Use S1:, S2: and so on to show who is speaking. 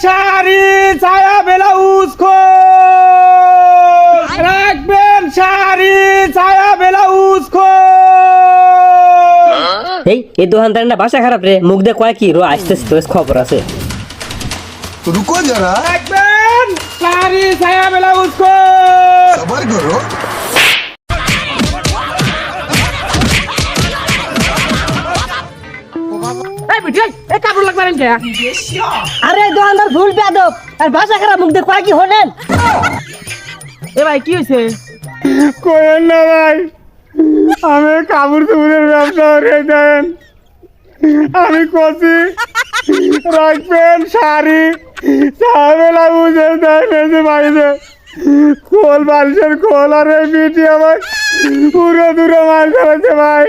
S1: শাড়ি ছায়া ব্লাউজ খোল, রাখবেন শাড়ি ছায়া ব্লাউজ খোল।
S2: এই দোকানদার না ভাষা খারাপ রে, মুখ দিয়ে কয় কি রো আসতেছে তো খবর আছে।
S3: रुको जरा
S1: রাখবেন শাড়ি ছায়া ব্লাউজ খোল।
S3: सबर करो।
S1: এই বিটি এই কাপড় লাগবে না কে?
S2: আরে দোকানদার ভুল বেয়াদব, আর ভাষা খারাপ মুখ দিয়ে কয় কি হলেন।
S1: এ ভাই কি হয়েছে? কোয়েন না ভাই, আমি কাপড় চোপড়ের ব্যবসা করে দেন। আমি কচি রাখবেন শাড়ি ছায়া বুঝে দেন এসে বাড়িতে খোল, বালিশের খোল। আর এই বিটি আমার পুরো দূরে মার ফেলেছে ভাই।